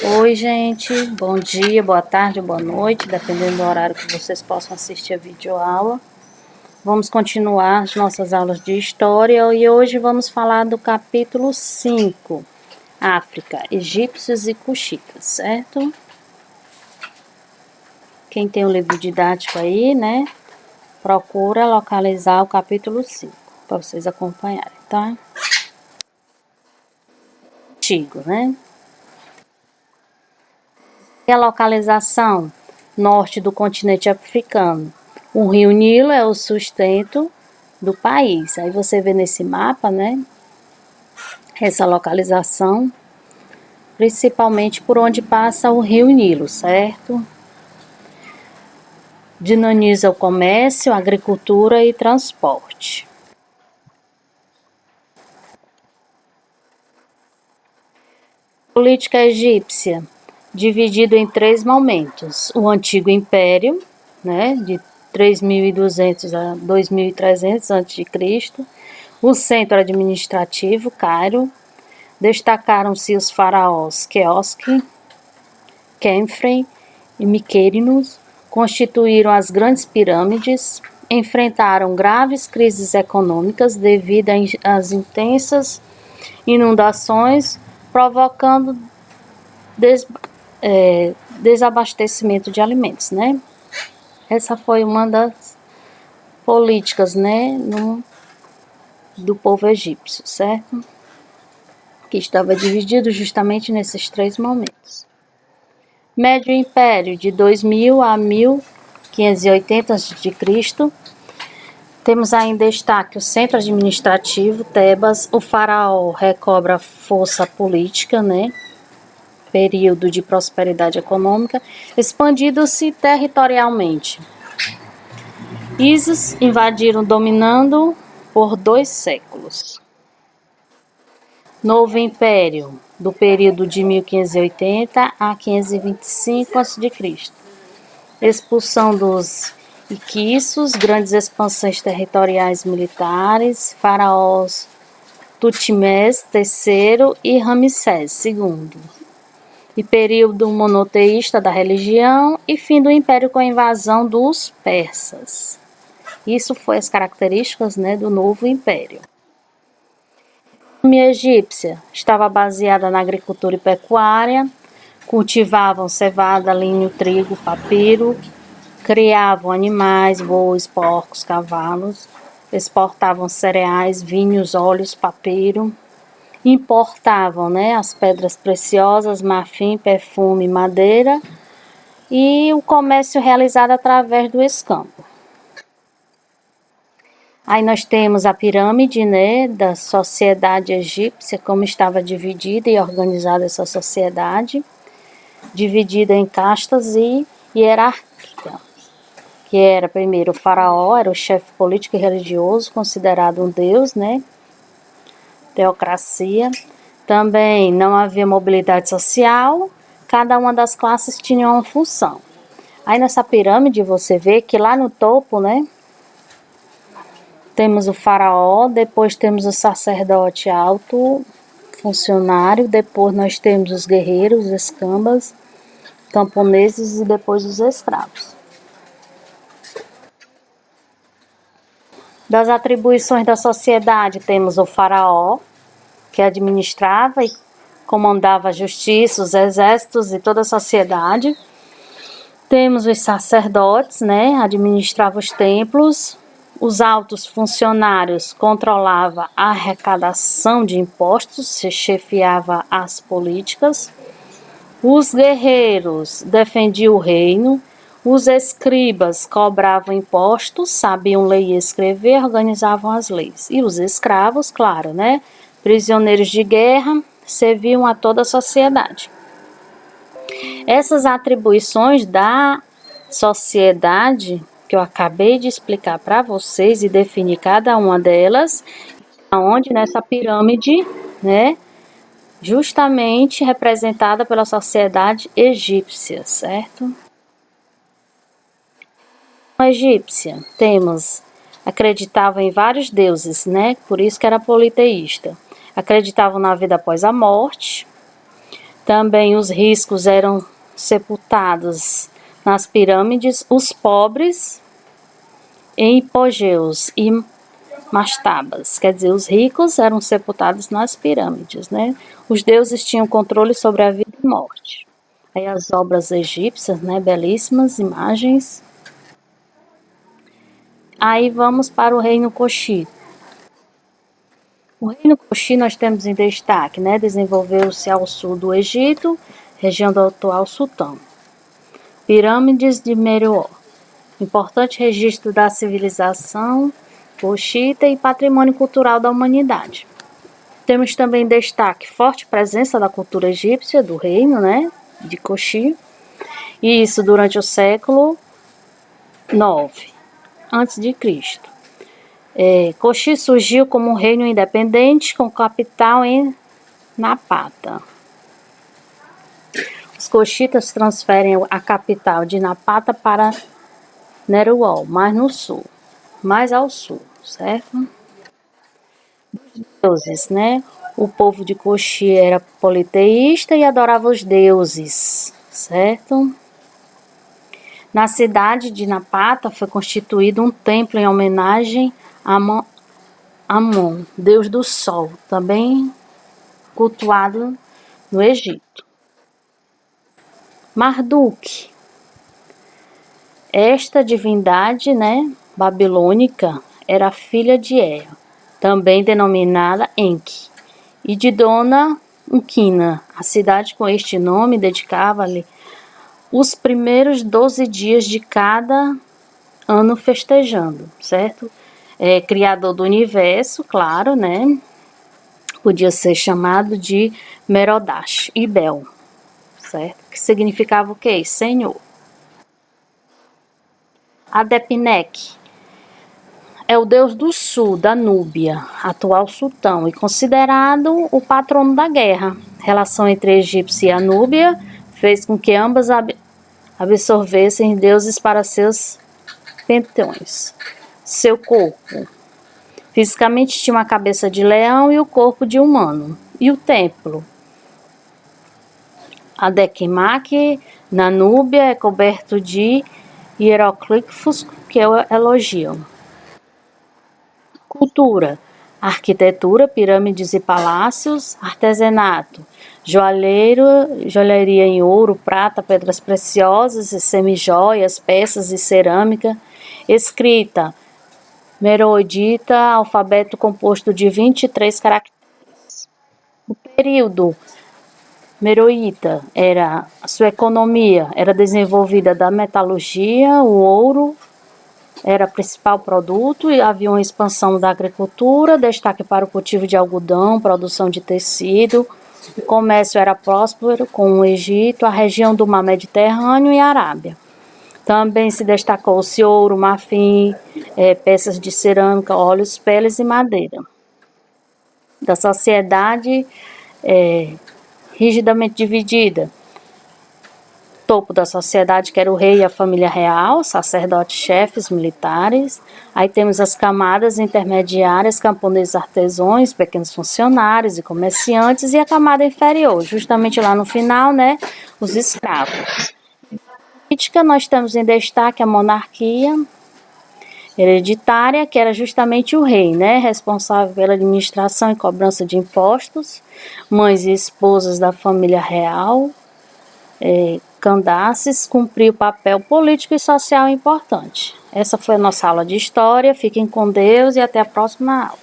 Oi, gente, bom dia, boa tarde, boa noite, dependendo do horário que vocês possam assistir a videoaula. Vamos continuar as nossas aulas de história e hoje vamos falar do capítulo 5, África, egípcios e cuxitas, certo? Quem tem o livro didático aí, né, procura localizar o capítulo 5, para vocês acompanharem, tá? Antigo, né? E a localização norte do continente africano. O rio Nilo é o sustento do país. Aí você vê nesse mapa, né, essa localização, principalmente por onde passa o rio Nilo, certo? Dinamiza o comércio, agricultura e transporte. Política egípcia, dividido em 3 momentos. O Antigo Império, né, de 3.200 a 2.300 a.C., o centro administrativo, Cairo. Destacaram-se os faraós Queoque, Khenfre e Mykerinos, constituíram as grandes pirâmides, enfrentaram graves crises econômicas devido às intensas inundações, provocando desabastecimento de alimentos, né? Essa foi uma das políticas, né, do povo egípcio, certo? Que estava dividido justamente nesses 3 momentos. Médio Império, de 2000 a 1580 a.C. Temos aí em destaque o centro administrativo, Tebas. O faraó recobra força política, né? Período de prosperidade econômica, expandindo-se territorialmente. Isis invadiram, dominando por 2 séculos. Novo Império, do período de 1580 a 525 a.C. Expulsão dos Iquiços, grandes expansões territoriais militares, faraós Tutmés III e Ramsés II. E período monoteísta da religião e fim do império com a invasão dos persas. Isso foi as características, né, do novo império. A economia egípcia estava baseada na agricultura e pecuária, cultivavam cevada, linho, trigo, papiro, criavam animais, bois, porcos, cavalos, exportavam cereais, vinhos, óleos, papiro, importavam, né, as pedras preciosas, marfim, perfume, madeira e o comércio realizado através do escambo. Aí nós temos a pirâmide, né, da sociedade egípcia, como estava dividida e organizada essa sociedade, dividida em castas e hierárquica, que era primeiro o faraó, era o chefe político e religioso, considerado um deus, né, teocracia. Também não havia mobilidade social, cada uma das classes tinha uma função. Aí nessa pirâmide você vê que lá no topo, né, temos o faraó, depois temos o sacerdote alto, funcionário, depois nós temos os guerreiros, os escambas, camponeses e depois os escravos. Das atribuições da sociedade temos o faraó, que administrava e comandava a justiça, os exércitos e toda a sociedade. Temos os sacerdotes, né, administravam os templos. Os altos funcionários controlavam a arrecadação de impostos, chefiava as políticas. Os guerreiros defendiam o reino. Os escribas cobravam impostos, sabiam ler e escrever, organizavam as leis. E os escravos, claro, né, prisioneiros de guerra, serviam a toda a sociedade. Essas atribuições da sociedade que eu acabei de explicar para vocês e definir cada uma delas, onde nessa pirâmide, né, justamente representada pela sociedade egípcia, certo? A egípcia, acreditavam em vários deuses, né, por isso que era politeísta. Acreditavam na vida após a morte, Também os ricos eram sepultados nas pirâmides, os pobres em hipogeus e mastabas. Quer dizer, os ricos eram sepultados nas pirâmides, né? Os deuses tinham controle sobre a vida e morte. Aí as obras egípcias, né? Belíssimas imagens. Aí vamos para o reino Coxi. O reino Coxi nós temos em destaque, né? Desenvolveu-se ao sul do Egito, região do atual Sultão. Pirâmides de Meroë, importante registro da civilização coxita e patrimônio cultural da humanidade. Temos também em destaque forte presença da cultura egípcia do reino, né? De Coxi, e isso durante o século IX a.C. Coxi surgiu como um reino independente com capital em Napata. Os coxitas transferem a capital de Napata para Meroë, mais ao sul, certo? Deuses, né? O povo de Coxi era politeísta e adorava os deuses, certo? Na cidade de Napata foi constituído um templo em homenagem a Amon, deus do sol, também cultuado no Egito. Marduk, esta divindade, né, babilônica, era filha de Ea, também denominada Enki, e de Dona Unkina. A cidade com este nome dedicava-lhe os primeiros 12 dias de cada ano festejando, certo? Criador do universo, claro, né? Podia ser chamado de Merodach e Bel, certo? Que significava o quê? Senhor. Adepnec é o deus do sul, da Núbia, atual sultão, e considerado o patrono da guerra. A relação entre egípcio e a Núbia fez com que ambas absorvessem deuses para seus panteões. Seu corpo. Fisicamente tinha uma cabeça de leão e o corpo de humano. E o templo? Adekmak, na Núbia, é coberto de hieroglifos que o elogiam. Cultura: arquitetura, pirâmides e palácios, artesanato, joalheria em ouro, prata, pedras preciosas e semijoias, peças e cerâmica. Escrita: meroidita, alfabeto composto de 23 caracteres. O período meroíta a sua economia era desenvolvida da metalurgia, o ouro era o principal produto e havia uma expansão da agricultura, destaque para o cultivo de algodão, produção de tecido. O comércio era próspero com o Egito, a região do mar Mediterrâneo e a Arábia. Também se destacou-se ouro, marfim, peças de cerâmica, óleos, peles e madeira. Da sociedade rigidamente dividida. Topo da sociedade, que era o rei e a família real, sacerdotes, chefes, militares. Aí temos as camadas intermediárias, camponeses, artesãos, pequenos funcionários e comerciantes, e a camada inferior, justamente lá no final, né, os escravos. Política, nós temos em destaque a monarquia hereditária, que era justamente o rei, né, responsável pela administração e cobrança de impostos, mães e esposas da família real, Candaces, cumpriu papel político e social importante. Essa foi a nossa aula de história. Fiquem com Deus e até a próxima aula.